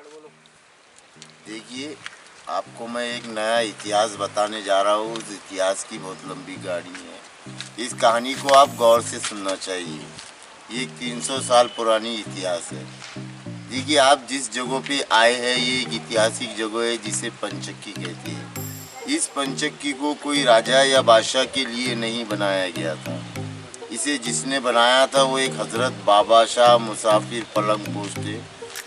देखिए, आपको मैं एक नया इतिहास बताने जा रहा हूँ। उस इतिहास की बहुत लंबी कहानी है। इस कहानी को आप गौर से सुनना चाहिए। ये एक 300 साल पुरानी इतिहास है। देखिए, आप जिस जगह पे आए हैं ये एक ऐतिहासिक जगह है जिसे पंचक्की कहते हैं। इस पंचक्की को कोई राजा या बादशाह के लिए नहीं बनाया गया था। इसे जिसने बनाया था वो एक हज़रत बाबा शाह मुसाफिर पलंगपोश थे,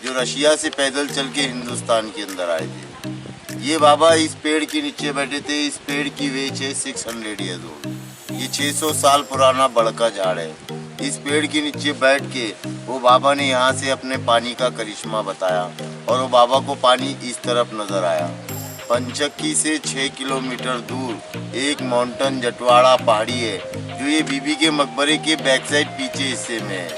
जो रशिया से पैदल चल के हिंदुस्तान के अंदर आए थे। ये बाबा इस पेड़ के नीचे बैठे थे। इस पेड़ की वेच है 600 ईयर्स ओल्ड। ये 600 साल पुराना बड़का झाड़ है। इस पेड़ के नीचे बैठ के वो बाबा ने यहाँ से अपने पानी का करिश्मा बताया और वो बाबा को पानी इस तरफ नजर आया। पंचक्की से 6 किलोमीटर दूर एक माउंटेन जटवाड़ा पहाड़ी है, जो ये बीबी के मकबरे के बैक साइड पीछे हिस्से में है।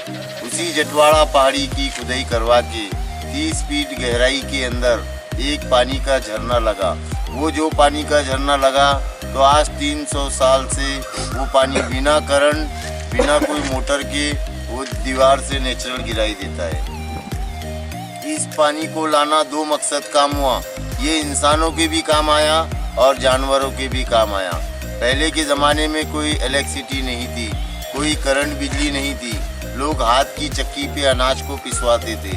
उसी जटवाड़ा पहाड़ी की खुदाई करवा के 30 फीट गहराई के अंदर एक पानी का झरना लगा। वो जो पानी का झरना लगा तो आज 300 साल से वो पानी बिना करंट, बिना कोई मोटर के वो दीवार से नेचुरल गिराई देता है। इस पानी को लाना दो मकसद काम हुआ। ये इंसानों के भी काम आया और जानवरों के भी काम आया। पहले के ज़माने में कोई इलेक्ट्रिसिटी नहीं थी, कोई करंट बिजली नहीं थी। लोग हाथ की चक्की पे अनाज को पिसवाते थे।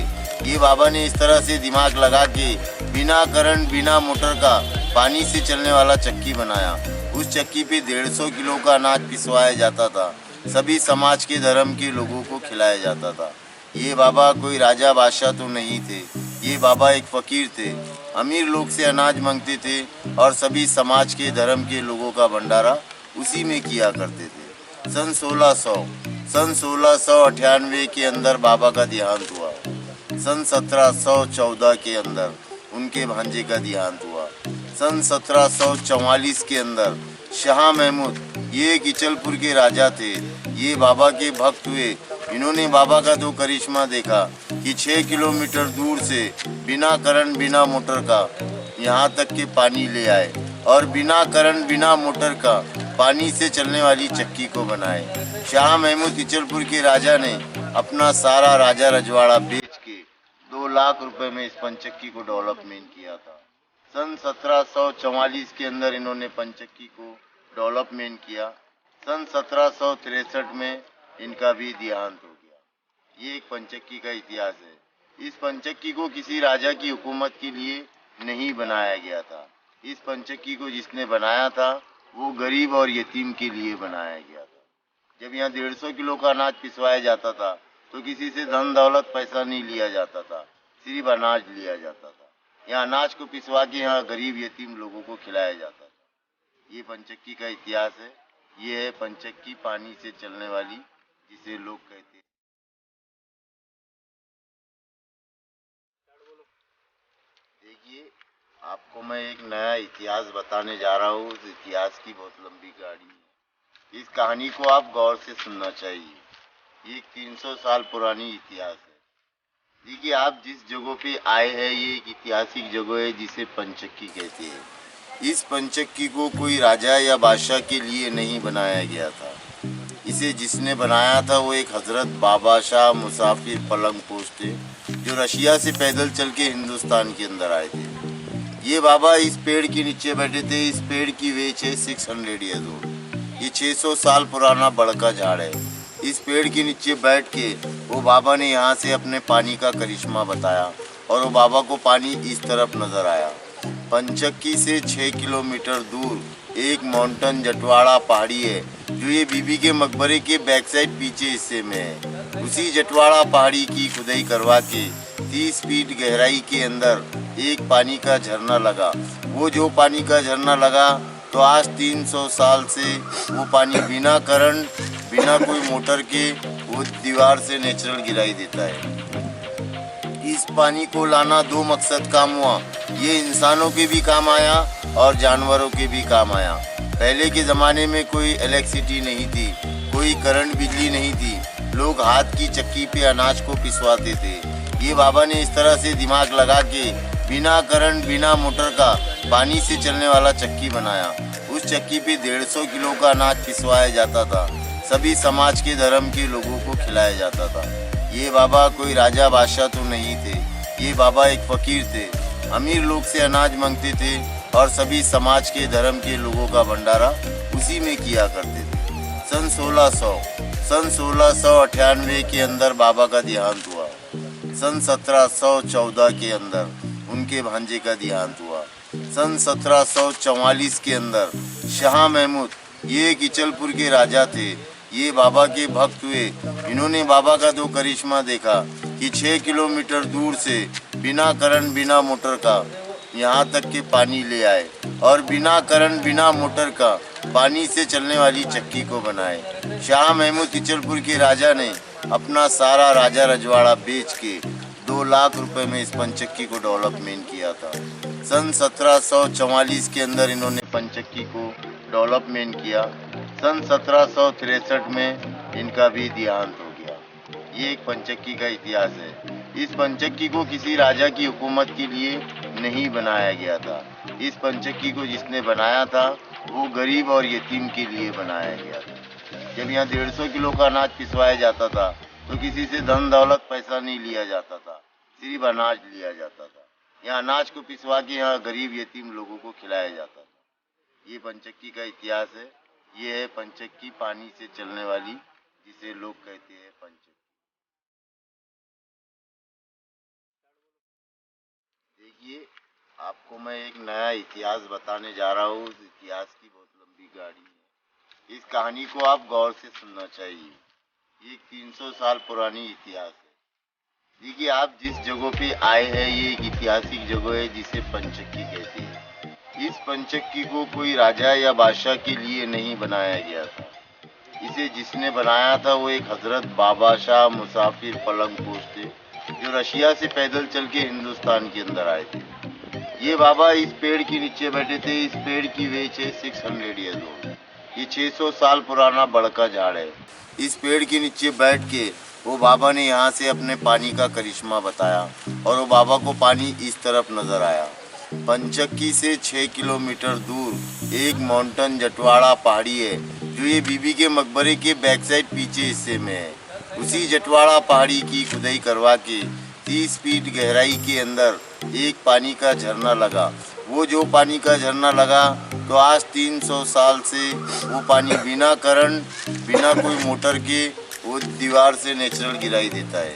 ये बाबा ने इस तरह से दिमाग लगा के बिना करंट, बिना मोटर का पानी से चलने वाला चक्की बनाया। उस चक्की पे 150 किलो का अनाज पिसवाया जाता था। सभी समाज के धर्म के लोगों को खिलाया जाता था। ये बाबा कोई राजा बादशाह तो नहीं थे। ये बाबा एक फ़कीर थे। अमीर लोग से अनाज मांगते थे और सभी समाज के धर्म के लोगों का भंडारा उसी में किया करते थे। सन 1698 के अंदर बाबा का देहांत हुआ। सन 1714 के अंदर उनके भांजे का देहांत हुआ। सन 1744 के अंदर शाह महमूद, ये किचलपुर के राजा थे, ये बाबा के भक्त हुए। इन्होंने बाबा का दो करिश्मा देखा कि 6 किलोमीटर दूर से बिना करंट, बिना मोटर का यहाँ तक के पानी ले आए और बिना करंट, बिना मोटर का पानी से चलने वाली चक्की को बनाए। शाह महमूद किचलपुर के राजा ने अपना सारा राजा रजवाड़ा बेच के 2 लाख रुपए में इस पंचक्की को डेवलपमेंट किया था। सन 1744 के अंदर इन्होंने पंचक्की को डेवलपमेंट किया। सन 1763 में इनका भी देहांत हो गया। ये एक पंचक्की का इतिहास है। इस पंचक्की को किसी राजा की हुकूमत के लिए नहीं बनाया गया था। इस पंचक्की को जिसने बनाया था वो गरीब और यतीम के लिए बनाया गया था। जब यहाँ 150 किलो का अनाज पिसवाया जाता था तो किसी से धन दौलत पैसा नहीं लिया जाता था, सिर्फ अनाज लिया जाता था। यहाँ अनाज को पिसवा के यहाँ गरीब यतीम लोगों को खिलाया जाता था। ये पंचक्की का इतिहास है। ये है पंचक्की, पानी से चलने वाली, जिसे लोग कहते हैं। देखिए, आपको मैं एक नया इतिहास बताने जा रहा हूँ। उस इतिहास की बहुत लंबी कहानी है। इस कहानी को आप गौर से सुनना चाहिए। ये एक 300 साल पुरानी इतिहास है। देखिए, आप जिस जगह पे आए हैं ये एक ऐतिहासिक जगह है जिसे पंचक्की कहते हैं। इस पंचक्की को कोई राजा या बादशाह के लिए नहीं बनाया गया था। इसे जिसने बनाया था वो एक हज़रत बाबा शाह मुसाफिर पलंगपोश थे, जो रशिया से पैदल चल के हिंदुस्तान के अंदर आए थे। ये बाबा इस पेड़ के नीचे बैठे थे। इस पेड़ की वेच है 600 ईयर्स ओल्ड। ये 600 साल पुराना बड़का झाड़ है। इस पेड़ के नीचे बैठ के वो बाबा ने यहाँ से अपने पानी का करिश्मा बताया और वो बाबा को पानी इस तरफ नजर आया। पंचक्की से 6 किलोमीटर दूर एक माउंटेन जटवाड़ा पहाड़ी है, जो ये बीबी के मकबरे के बैक साइड पीछे हिस्से में है। उसी जटवाड़ा पहाड़ी की खुदाई करवा के 30 फीट गहराई के अंदर एक पानी का झरना लगा। वो जो पानी का झरना लगा तो आज 300 साल से वो पानी बिना करंट, बिना कोई मोटर के वो दीवार से नेचुरल गिराई देता है। इस पानी को लाना दो मकसद काम हुआ। ये इंसानों के भी काम आया और जानवरों के भी काम आया। पहले के ज़माने में कोई इलेक्ट्रिसिटी नहीं थी, कोई करंट बिजली नहीं थी। लोग हाथ की चक्की पे अनाज को पिसवाते थे। ये बाबा ने इस तरह से दिमाग लगा के बिना करंट, बिना मोटर का पानी से चलने वाला चक्की बनाया। उस चक्की पे 150 किलो का अनाज पिसवाया जाता था। सभी समाज के धर्म के लोगों को खिलाया जाता था। ये बाबा कोई राजा बादशाह तो नहीं थे। ये बाबा एक फकीर थे, अमीर लोग से अनाज मांगते थे और सभी समाज के धर्म के लोगों का भंडारा उसी में किया करते थे। सन 1698 के अंदर बाबा का देहांत हुआ। सन 1714 के अंदर उनके भांजे का देहांत हुआ। सन 1744 के अंदर शाह महमूद, ये किचलपुर के राजा थे, ये बाबा के भक्त हुए। इन्होंने बाबा का दो करिश्मा देखा कि 6 किलोमीटर दूर से बिना करंट बिना मोटर का यहाँ तक के पानी ले आए और बिना करंट बिना मोटर का पानी से चलने वाली चक्की को बनाए। शाह महमूद किचलपुर के राजा ने अपना सारा राजा रजवाड़ा बेच के 2 लाख रुपए में इस पंचक्की को डेवलपमेंट किया था। सन 1744 के अंदर इन्होंने पंचक्की को डेवलपमेंट किया। सन 1763 में इनका भी देहांत हो गया। ये एक पंचक्की का इतिहास है। इस पंचक्की को किसी राजा की हुकूमत के लिए नहीं बनाया गया था। इस पंचक्की को जिसने बनाया था वो गरीब और यतीम के लिए बनाया गया था। जब यहाँ 150 किलो का अनाज पिसवाया जाता था तो किसी से धन दौलत पैसा नहीं लिया जाता था, सिर्फ अनाज लिया जाता था। यहाँ अनाज को पिसवा के यहाँ गरीब यतीम लोगों को खिलाया जाता था। ये पंचक्की का इतिहास है। ये है पंचक्की, पानी से चलने वाली, जिसे लोग कहते हैं पंचक्की। देखिए, आपको मैं एक नया इतिहास बताने जा रहा हूँ। उस इतिहास की बहुत लंबी गाड़ी है। इस कहानी को आप गौर से सुनना चाहिए। ये 300 साल पुरानी इतिहास है। देखिए, आप जिस जगह पे आए हैं ये एक ऐतिहासिक जगह है जिसे पंचक्की कहते हैं। इस पंचक्की को कोई राजा या बादशाह के लिए नहीं बनाया गया था। इसे जिसने बनाया था वो एक हजरत बाबा शाह मुसाफिर पलंगपोश थे, जो रशिया से पैदल चल के हिंदुस्तान के अंदर आए थे। ये बाबा इस पेड़ के नीचे बैठे थे। इस पेड़ की वेच है 600 ईयर्स ओल्ड। ये 600 साल पुराना बड़का झाड़ है। इस पेड़ के नीचे बैठ के वो बाबा ने यहाँ से अपने पानी का करिश्मा बताया और वो बाबा को पानी इस तरफ नजर आया। पंचक्की से 6 किलोमीटर दूर एक माउंटेन जटवाड़ा पहाड़ी है, जो ये बीबी के मकबरे के बैक साइड पीछे हिस्से में है। उसी जटवाड़ा पहाड़ी की खुदाई करवा के 30 फीट गहराई के अंदर एक पानी का झरना लगा। वो जो पानी का झरना लगा तो आज 300 साल से वो पानी बिना करंट बिना कोई मोटर के वो दीवार से नेचुरल गिराई देता है।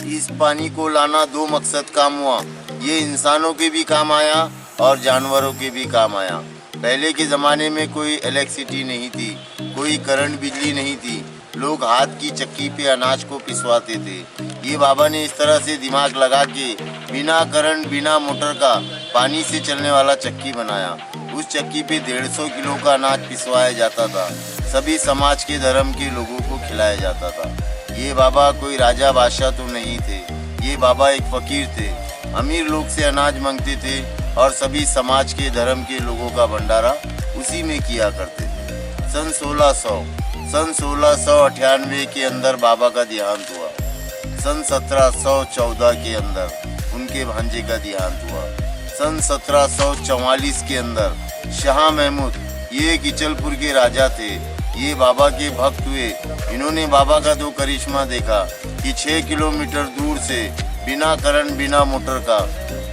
इस पानी को लाना 2 मकसद काम हुआ। ये इंसानों के भी काम आया और जानवरों के भी काम आया। पहले के ज़माने में कोई इलेक्ट्रिसिटी नहीं थी, कोई करंट बिजली नहीं थी। लोग हाथ की चक्की पे अनाज को पिसवाते थे। ये बाबा ने इस तरह से दिमाग लगा के बिना करंट बिना मोटर का पानी से चलने वाला चक्की बनाया। उस चक्की पे 150 किलो का अनाज पिसवाया जाता था। सभी समाज के धर्म के लोगों को खिलाया जाता था। ये बाबा कोई राजा बादशाह तो नहीं थे। ये बाबा एक फकीर थे, अमीर लोग से अनाज मांगते थे और सभी समाज के धर्म के लोगों का भंडारा उसी में किया करते थे। सन 1698 के अंदर बाबा का देहांत हुआ। सन 1714 के अंदर उनके भांजे का देहांत हुआ। सन 1744 के अंदर शाह महमूद, ये किचलपुर के राजा थे, ये बाबा के भक्त हुए। इन्होंने बाबा का दो करिश्मा देखा कि 6 किलोमीटर दूर से बिना करंट बिना मोटर का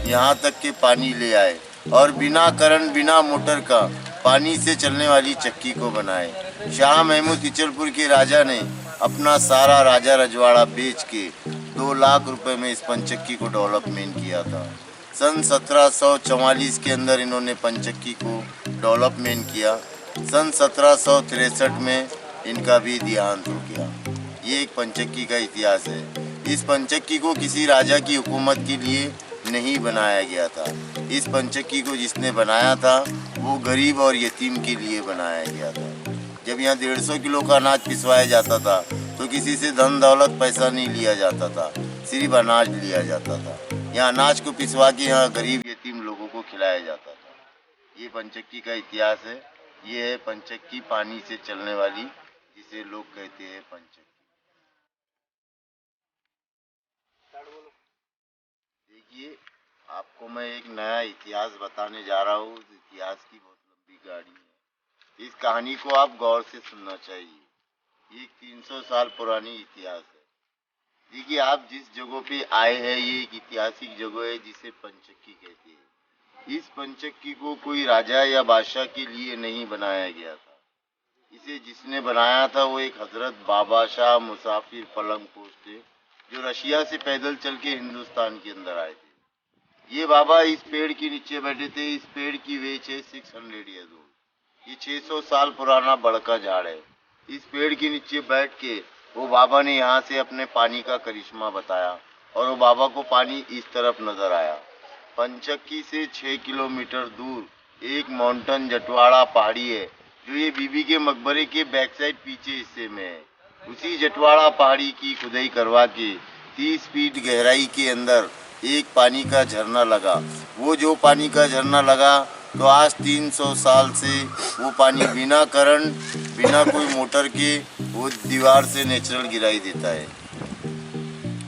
यहाँ तक के पानी ले आए और बिना करंट बिना मोटर का पानी से चलने वाली चक्की को बनाए। शाह महमूद किचलपुर के राजा ने अपना सारा राजा रजवाड़ा बेच के 2 लाख रुपए में इस पंचक्की को डेवलपमेंट किया था। सन 1744 के अंदर इन्होंने पंचक्की को डेवलपमेंट किया। सन 1763 में इनका भी देहांत हो गया। ये एक पंचक्की का इतिहास है। इस पंचक्की को किसी राजा की हुकूमत के लिए नहीं बनाया गया था। इस पंचक्की को जिसने बनाया था वो गरीब और यतीम के लिए बनाया गया था। जब यहाँ 150 किलो का अनाज पिसवाया जाता था तो किसी से धन दौलत पैसा नहीं लिया जाता था, सिर्फ अनाज लिया जाता था। यहाँ अनाज को पिसवा के यहाँ गरीब यतीम लोगों को खिलाया जाता था। ये पंचक्की का इतिहास है। ये है पंचक्की, पानी से चलने वाली, जिसे लोग कहते हैं पंचक्की। देखिए, आपको मैं एक नया इतिहास बताने जा रहा हूँ। उस इतिहास की बहुत लंबी गाड़ी है। इस कहानी को आप गौर से सुनना चाहिए। ये 300 साल पुरानी इतिहास है। देखिए, आप जिस जगह पे आए हैं ये एक ऐतिहासिक जगह है जिसे पंचक्की कहते हैं। इस पंचक्की को कोई राजा या बादशाह के लिए नहीं बनाया गया था। इसे जिसने बनाया था वो एक हजरत बाबा शाह मुसाफिर पलंगपोश थे, जो रशिया से पैदल चल के हिंदुस्तान के अंदर आए थे। ये बाबा इस पेड़ के नीचे बैठे थे। इस पेड़ की वेच है 600 ईयर्स ओल्ड। ये 600 साल पुराना बड़का झाड़ है। इस पेड़ के नीचे बैठ के वो बाबा ने यहाँ से अपने पानी का करिश्मा बताया और वो बाबा को पानी इस तरफ नजर आया। पंचक्की से 6 किलोमीटर दूर एक माउंटेन जटवाड़ा पहाड़ी है, जो ये बीबी के मकबरे के बैक साइड पीछे हिस्से में है। उसी जटवाड़ा पहाड़ी की खुदाई करवा के 30 फीट गहराई के अंदर एक पानी का झरना लगा। वो जो पानी का झरना लगा तो आज 300 साल से वो पानी बिना करंट, बिना कोई मोटर के वो दीवार से नेचुरल गिराई देता है।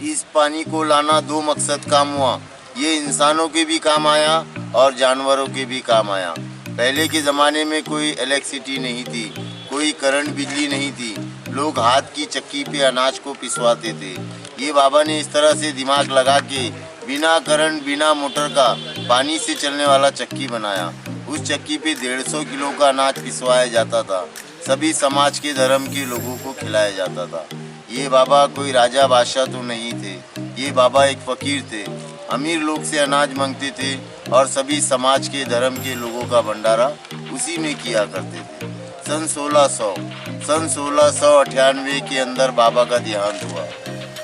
इस पानी को लाना दो मकसद काम हुआ। ये इंसानों के भी काम आया और जानवरों के भी काम आया। पहले के ज़माने में कोई इलेक्ट्रिसिटी नहीं थी, कोई करंट बिजली नहीं थी। लोग हाथ की चक्की पे अनाज को पिसवाते थे। ये बाबा ने इस तरह से दिमाग लगा के बिना करंट, बिना मोटर का पानी से चलने वाला चक्की बनाया। उस चक्की पे 150 किलो का अनाज पिसवाया जाता था। सभी समाज के धर्म के लोगों को खिलाया जाता था। ये बाबा कोई राजा बादशाह तो नहीं थे। ये बाबा एक फ़कीर थे। अमीर लोग से अनाज मांगते थे और सभी समाज के धर्म के लोगों का भंडारा उसी में किया करते थे। सन 1698 के अंदर बाबा का देहांत हुआ।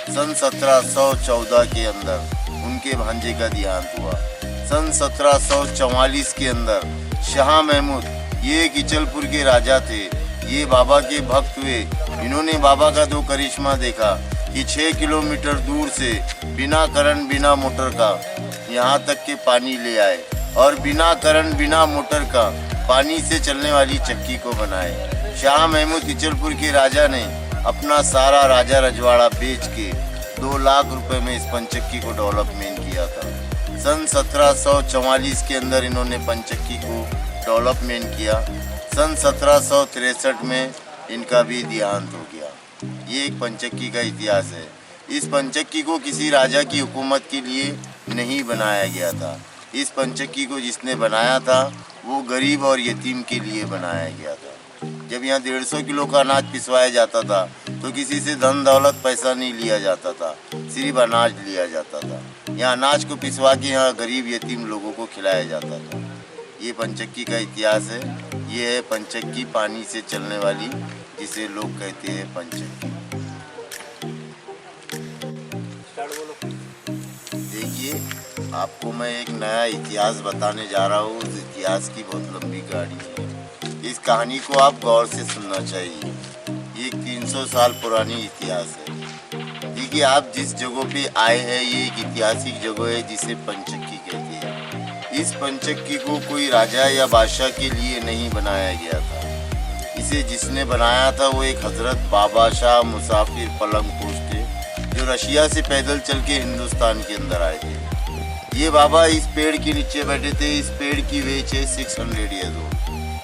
सन 1714 के अंदर उनके भांजे का देहांत हुआ। सन 1744 के अंदर शाह महमूद, ये किचलपुर के राजा थे, ये बाबा के भक्त हुए। इन्होंने बाबा का दो करिश्मा देखा कि 6 किलोमीटर दूर से बिना करंट, बिना मोटर का यहाँ तक के पानी ले आए और बिना करंट, बिना मोटर का पानी से चलने वाली चक्की को बनाए। शाह महमूद किचलपुर के राजा ने अपना सारा राजा रजवाड़ा बेच के 2 लाख रुपए में इस पंचक्की को डेवलपमेंट किया था। सन 1744 के अंदर इन्होंने पंचक्की को डेवलपमेंट किया। सन 1763 में इनका भी देहांत हो गया। ये एक पंचक्की का इतिहास है। इस पंचक्की को किसी राजा की हुकूमत के लिए नहीं बनाया गया था। इस पंचक्की को जिसने बनाया था वो गरीब और यतीम के लिए बनाया गया था। जब यहाँ 150 किलो का अनाज पिसवाया जाता था तो किसी से धन दौलत पैसा नहीं लिया जाता था, सिर्फ अनाज लिया जाता था। यहाँ अनाज को पिसवा के यहाँ गरीब यतीम लोगों को खिलाया जाता था। ये पंचक्की का इतिहास है। ये है पंचक्की, पानी से चलने वाली, जिसे लोग कहते हैं पंचक्की। देखिए, आपको मैं एक नया इतिहास बताने जा रहा हूँ। उस इतिहास की बहुत लंबी कहानी है। इस कहानी को आप गौर से सुनना चाहिए। ये 300 साल पुरानी इतिहास है। देखिए, आप जिस जगह पे आए हैं ये एक ऐतिहासिक जगह है जिसे पंचक्की कहते हैं। इस पंचक्की को कोई राजा या बादशाह के लिए नहीं बनाया गया था। इसे जिसने बनाया था वो एक हजरत बाबा शाह मुसाफिर पलंगपोश थे, जो रशिया से पैदल चल के हिंदुस्तान के अंदर आए थे। ये बाबा इस पेड़ के नीचे बैठे थे। इस पेड़ की वेच है 600 ईयर्स ओल्ड।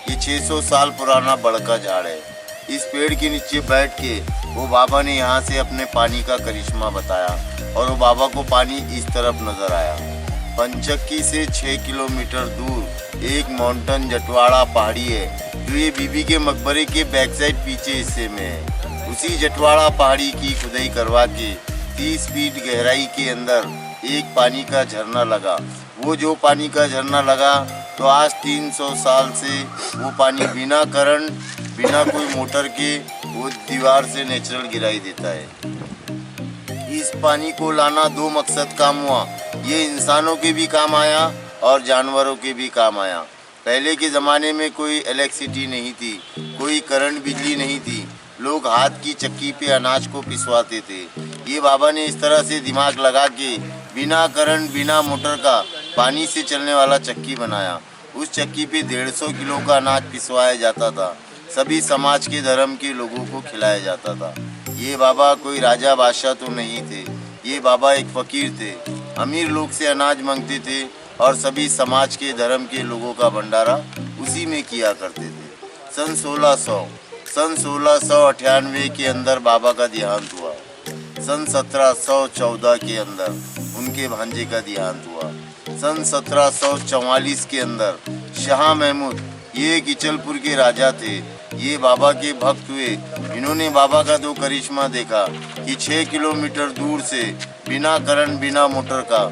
ये 600 साल पुराना बड़का झाड़ है। इस पेड़ के नीचे बैठ के वो बाबा ने यहाँ से अपने पानी का करिश्मा बताया और वो बाबा को पानी इस तरफ नजर आया। पंचक्की से 6 किलोमीटर दूर एक माउंटेन जटवाड़ा पहाड़ी है, जो ये बीबी के मकबरे के बैक साइड पीछे हिस्से में है। उसी जटवाड़ा पहाड़ी की खुदाई करवा के 30 फीट गहराई के अंदर एक पानी का झरना लगा। वो जो पानी का झरना लगा तो आज 300 साल से वो पानी बिना करंट, बिना कोई मोटर के वो दीवार से नेचुरल गिराई देता है। इस पानी को लाना दो मकसद काम हुआ। ये इंसानों के भी काम आया और जानवरों के भी काम आया। पहले के ज़माने में कोई इलेक्ट्रिसिटी नहीं थी, कोई करंट बिजली नहीं थी। लोग हाथ की चक्की पे अनाज को पिसवाते थे। ये बाबा ने इस तरह से दिमाग लगा के बिना करंट, बिना मोटर का पानी से चलने वाला चक्की बनाया। उस चक्की पे 150 किलो का अनाज पिसवाया जाता था। सभी समाज के धर्म के लोगों को खिलाया जाता था। ये बाबा कोई राजा बादशाह तो नहीं थे। ये बाबा एक फ़कीर थे। अमीर लोग से अनाज मांगते थे और सभी समाज के धर्म के लोगों का भंडारा उसी में किया करते थे। सन 1698 के अंदर बाबा का देहांत हुआ। सन 1714 के अंदर उनके भांजे का देहांत हुआ। सन 1744 के अंदर शाह महमूद, ये किचलपुर के राजा थे, ये बाबा के भक्त हुए। इन्होंने बाबा का दो करिश्मा देखा कि 6 किलोमीटर दूर से बिना करंट बिना मोटर का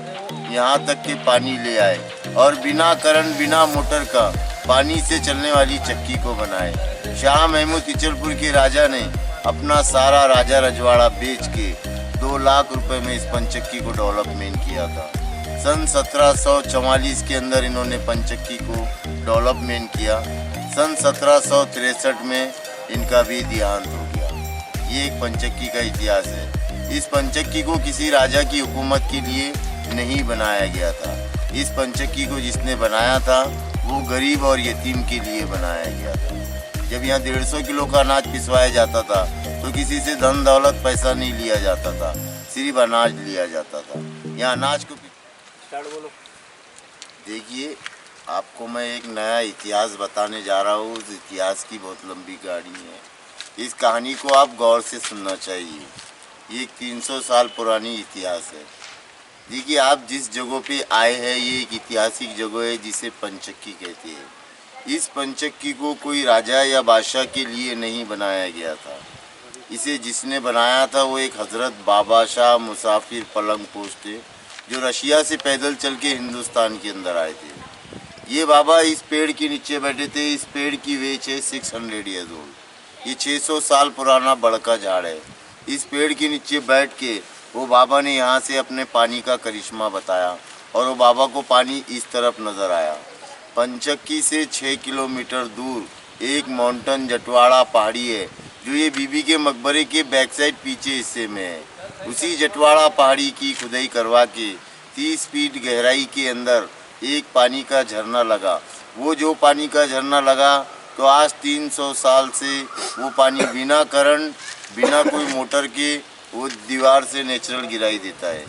यहाँ तक के पानी ले आए और बिना करंट बिना मोटर का पानी से चलने वाली चक्की को बनाए। शाह महमूद किचलपुर के राजा ने अपना सारा राजा रजवाड़ा बेच के 2 लाख रुपए में इस पंचक्की को डेवलपमेंट किया था। सन 1744 के अंदर इन्होंने पंचक्की को डेवलपमेंट किया। सन 1763 में इनका भी देहांत हो गया। ये एक पंचक्की का इतिहास है। इस पंचक्की को किसी राजा की हुकूमत के लिए नहीं बनाया गया था। इस पंचक्की को जिसने बनाया था वो गरीब और यतीम के लिए बनाया गया था। जब यहाँ 150 किलो का अनाज पिसवाया जाता था तो किसी से धन दौलत पैसा नहीं लिया जाता था, सिर्फ अनाज लिया जाता था। यहाँ अनाज को बोलो। देखिए, आपको मैं एक नया इतिहास बताने जा रहा हूँ। उस इतिहास की बहुत लंबी कहानी है। इस कहानी को आप गौर से सुनना चाहिए। ये 300 साल पुरानी इतिहास है। देखिए, आप जिस जगह पे आए हैं ये एक ऐतिहासिक जगह है जिसे पंचक्की कहते हैं। इस पंचक्की को कोई राजा या बादशाह के लिए नहीं बनाया गया था। इसे जिसने बनाया था वो एक हज़रत बाबा शाह मुसाफिर पलंग पोश थे, जो रशिया से पैदल चल के हिंदुस्तान के अंदर आए थे। ये बाबा इस पेड़ के नीचे बैठे थे। इस पेड़ की वेच है 600 ईयर्स ओल्ड। ये 600 साल पुराना बड़का झाड़ है। इस पेड़ के नीचे बैठ के वो बाबा ने यहाँ से अपने पानी का करिश्मा बताया और वो बाबा को पानी इस तरफ नज़र आया। पंचक्की से 6 किलोमीटर दूर एक माउंटेन जटवाड़ा पहाड़ी है, जो ये बीबी के मकबरे के बैक साइड पीछे हिस्से में है। उसी जटवाड़ा पहाड़ी की खुदाई करवा के 30 फीट गहराई के अंदर एक पानी का झरना लगा। वो जो पानी का झरना लगा तो आज 300 साल से वो पानी बिना करंट बिना कोई मोटर के वो दीवार से नेचुरल गिराई देता है।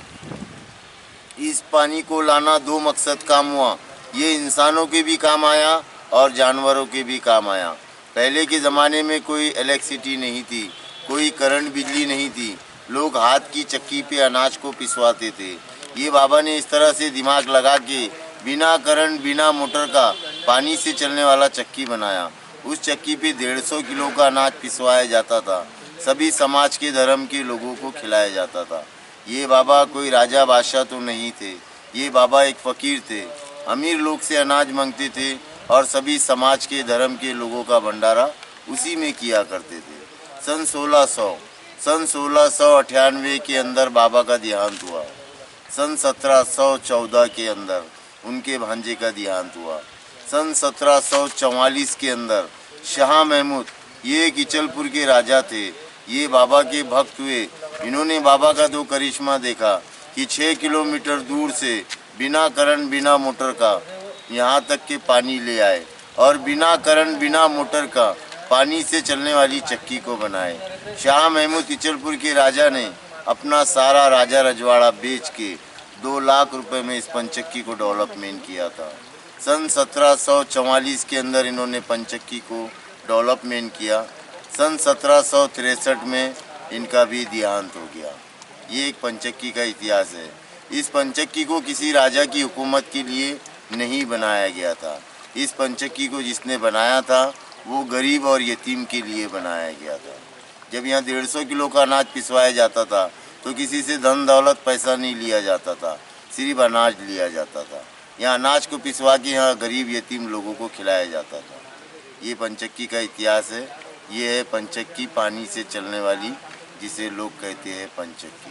इस पानी को लाना 2 मकसद काम हुआ। ये इंसानों के भी काम आया और जानवरों के भी काम आया। पहले के ज़माने में कोई इलेक्ट्रिसिटी नहीं थी, कोई करंट बिजली नहीं थी। लोग हाथ की चक्की पे अनाज को पिसवाते थे। ये बाबा ने इस तरह से दिमाग लगा के बिना करंट बिना मोटर का पानी से चलने वाला चक्की बनाया। उस चक्की पे 150 किलो का अनाज पिसवाया जाता था। सभी समाज के धर्म के लोगों को खिलाया जाता था। ये बाबा कोई राजा बादशाह तो नहीं थे। ये बाबा एक फ़कीर थे। अमीर लोग से अनाज मांगते थे और सभी समाज के धर्म के लोगों का भंडारा उसी में किया करते थे। सन 1698 के अंदर बाबा का देहांत हुआ। सन 1714 के अंदर उनके भांजे का देहांत हुआ। सन 1744 के अंदर शाह महमूद, ये किचलपुर के राजा थे, ये बाबा के भक्त हुए। इन्होंने बाबा का दो करिश्मा देखा कि 6 किलोमीटर दूर से बिना करंट बिना मोटर का यहाँ तक के पानी ले आए और बिना करंट बिना मोटर का पानी से चलने वाली चक्की को बनाए। शाह महमूद किचलपुर के राजा ने अपना सारा राजा रजवाड़ा बेच के 2 लाख रुपए में इस पंचक्की को डेवलपमेंट किया था। सन 1744 के अंदर इन्होंने पंचक्की को डेवलपमेंट किया। सन 1763 में इनका भी देहांत हो गया। ये एक पंचक्की का इतिहास है। इस पंचक्की को किसी राजा की हुकूमत के लिए नहीं बनाया गया था। इस पंचक्की को जिसने बनाया था वो गरीब और यतीम के लिए बनाया गया था। जब यहाँ 150 किलो का अनाज पिसवाया जाता था तो किसी से धन दौलत पैसा नहीं लिया जाता था, सिर्फ अनाज लिया जाता था। यहाँ अनाज को पिसवा के यहाँ गरीब यतीम लोगों को खिलाया जाता था। ये पंचक्की का इतिहास है। ये है पंचक्की, पानी से चलने वाली, जिसे लोग कहते हैं पंचक्की।